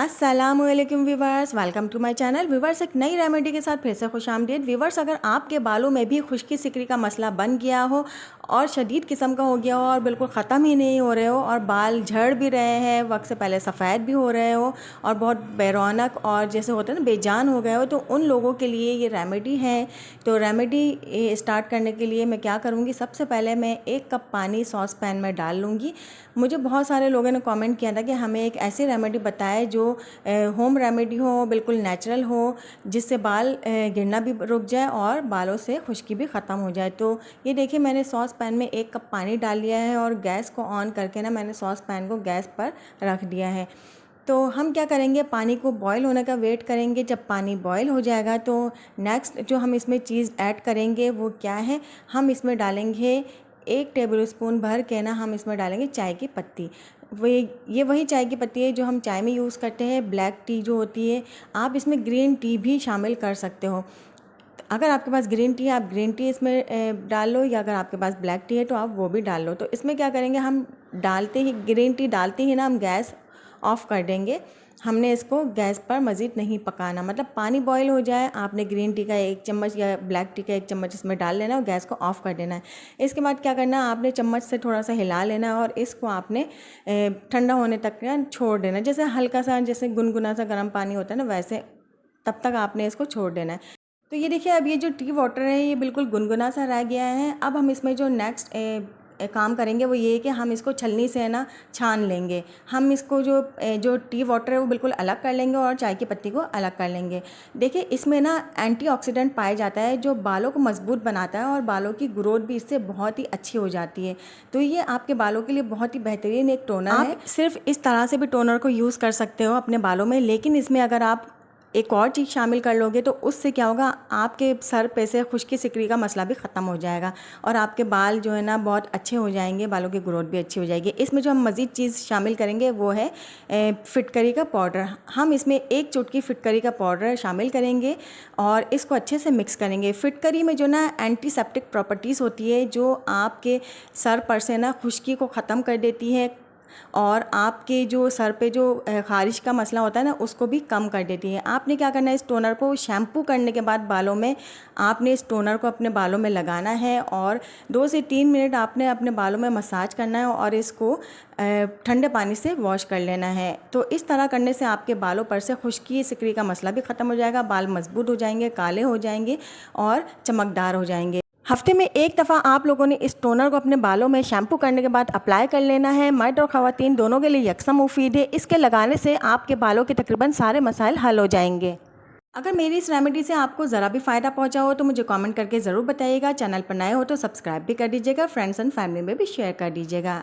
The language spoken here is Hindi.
अस्सलामुअलैकुम viewers, welcome to my channel. Viewers, एक नई रेमेडी के साथ फिर से खुशामदीद। व्यूवर्स, अगर आपके बालों में भी खुश्की सिकरी का मसला बन गया हो और शदीद किस्म का हो गया हो और बिल्कुल ख़त्म ही नहीं हो रहे हो और बाल झड़ भी रहे हैं, वक्त से पहले सफ़ेद भी हो रहे हो और बहुत बेरौनक और जैसे होता है ना बेजान हो गए हो, तो उन लोगों के लिए ये रेमेडी है। तो रेमेडी स्टार्ट करने के लिए मैं क्या करूँगी, सबसे पहले मैं 1 कप पानी सॉस पैन में डाल लूँगी। मुझे बहुत सारे लोगों ने कमेंट किया था कि हमें एक ऐसी रेमेडी बताए जो होम रेमेडी हो, बिल्कुल नेचुरल हो, जिससे बाल गिरना भी रुक जाए और बालों से खुश्की भी ख़त्म हो जाए। तो ये देखिए, मैंने सॉस पैन में 1 कप पानी डाल लिया है और गैस को ऑन करके ना मैंने सॉस पैन को गैस पर रख दिया है। तो हम क्या करेंगे, पानी को बॉईल होने का वेट करेंगे। जब पानी बॉईल हो जाएगा तो नेक्स्ट जो हम इसमें चीज़ ऐड करेंगे वो क्या है, हम इसमें डालेंगे 1 टेबलस्पून भर के ना हम इसमें डालेंगे चाय की पत्ती। ये वही चाय की पत्ती है जो हम चाय में यूज़ करते हैं, ब्लैक टी जो होती है। आप इसमें ग्रीन टी भी शामिल कर सकते हो। अगर आपके पास ग्रीन टी है, आप ग्रीन टी इसमें डाल लो, या अगर आपके पास ब्लैक टी है तो आप वो भी डाल लो। तो इसमें क्या करेंगे, हम डालते ही ग्रीन टी डालते ही ना हम गैस ऑफ़ कर देंगे। हमने इसको गैस पर मज़ीद नहीं पकाना, मतलब पानी बॉईल हो जाए, आपने ग्रीन टी का 1 चम्मच या ब्लैक टी का 1 चम्मच इसमें डाल लेना और गैस को ऑफ़ कर देना है। इसके बाद क्या करना है, आपने चम्मच से थोड़ा सा हिला लेना है और इसको आपने ठंडा होने तक छोड़ देना। जैसे हल्का सा, जैसे गुनगुना सा गर्म पानी होता है ना, वैसे तब तक आपने इसको छोड़ देना है। तो ये देखिए, अब ये जो टी वाटर है ये बिल्कुल गुनगुना सा रह गया है। अब हम इसमें जो नेक्स्ट काम करेंगे वो ये है कि हम इसको छलनी से ना छान लेंगे। हम इसको जो टी वाटर है वो बिल्कुल अलग कर लेंगे और चाय की पत्ती को अलग कर लेंगे। देखिए, इसमें ना एंटीऑक्सीडेंट पाया जाता है जो बालों को मजबूत बनाता है और बालों की ग्रोथ भी इससे बहुत ही अच्छी हो जाती है। तो ये आपके बालों के लिए बहुत ही बेहतरीन एक टोनर है। आप सिर्फ इस तरह से भी टोनर को यूज़ कर सकते हो अपने बालों में, लेकिन इसमें अगर आप एक और चीज़ शामिल कर लोगे तो उससे क्या होगा, आपके सर पे से खुश्की सिकरी का मसला भी ख़त्म हो जाएगा और आपके बाल जो है ना बहुत अच्छे हो जाएंगे, बालों की ग्रोथ भी अच्छी हो जाएगी। इसमें जो हम मज़ीद चीज़ शामिल करेंगे वो है फिटकरी का पाउडर। हम इसमें 1 चुटकी फिटकरी का पाउडर शामिल करेंगे और इसको अच्छे से मिक्स करेंगे। फिटकरी में जो ना एंटीसेप्टिक प्रॉपर्टीज़ होती है जो आपके सर पर से ना खुश्की को ख़त्म कर देती है और आपके जो सर पे जो ख़ारिश का मसला होता है ना उसको भी कम कर देती है। आपने क्या करना है, इस टोनर को शैम्पू करने के बाद बालों में आपने इस टोनर को अपने बालों में लगाना है और 2 से 3 मिनट आपने अपने बालों में मसाज करना है और इसको ठंडे पानी से वॉश कर लेना है। तो इस तरह करने से आपके बालों पर से खुश्की सिकरी का मसला भी ख़त्म हो जाएगा, बाल मजबूत हो जाएंगे, काले हो जाएंगे और चमकदार हो जाएंगे। हफ्ते में 1 दफ़ा आप लोगों ने इस टोनर को अपने बालों में शैम्पू करने के बाद अप्लाई कर लेना है। मर्द और ख़वातीन दोनों के लिए यकसा मुफीद है। इसके लगाने से आपके बालों के तकरीबन सारे मसाइल हल हो जाएंगे। अगर मेरी इस रेमेडी से आपको ज़रा भी फ़ायदा पहुंचा हो तो मुझे कमेंट करके ज़रूर बताइएगा। चैनल पर नए हो तो सब्सक्राइब भी कर दीजिएगा, फ्रेंड्स एंड फैमिली में भी शेयर कर दीजिएगा।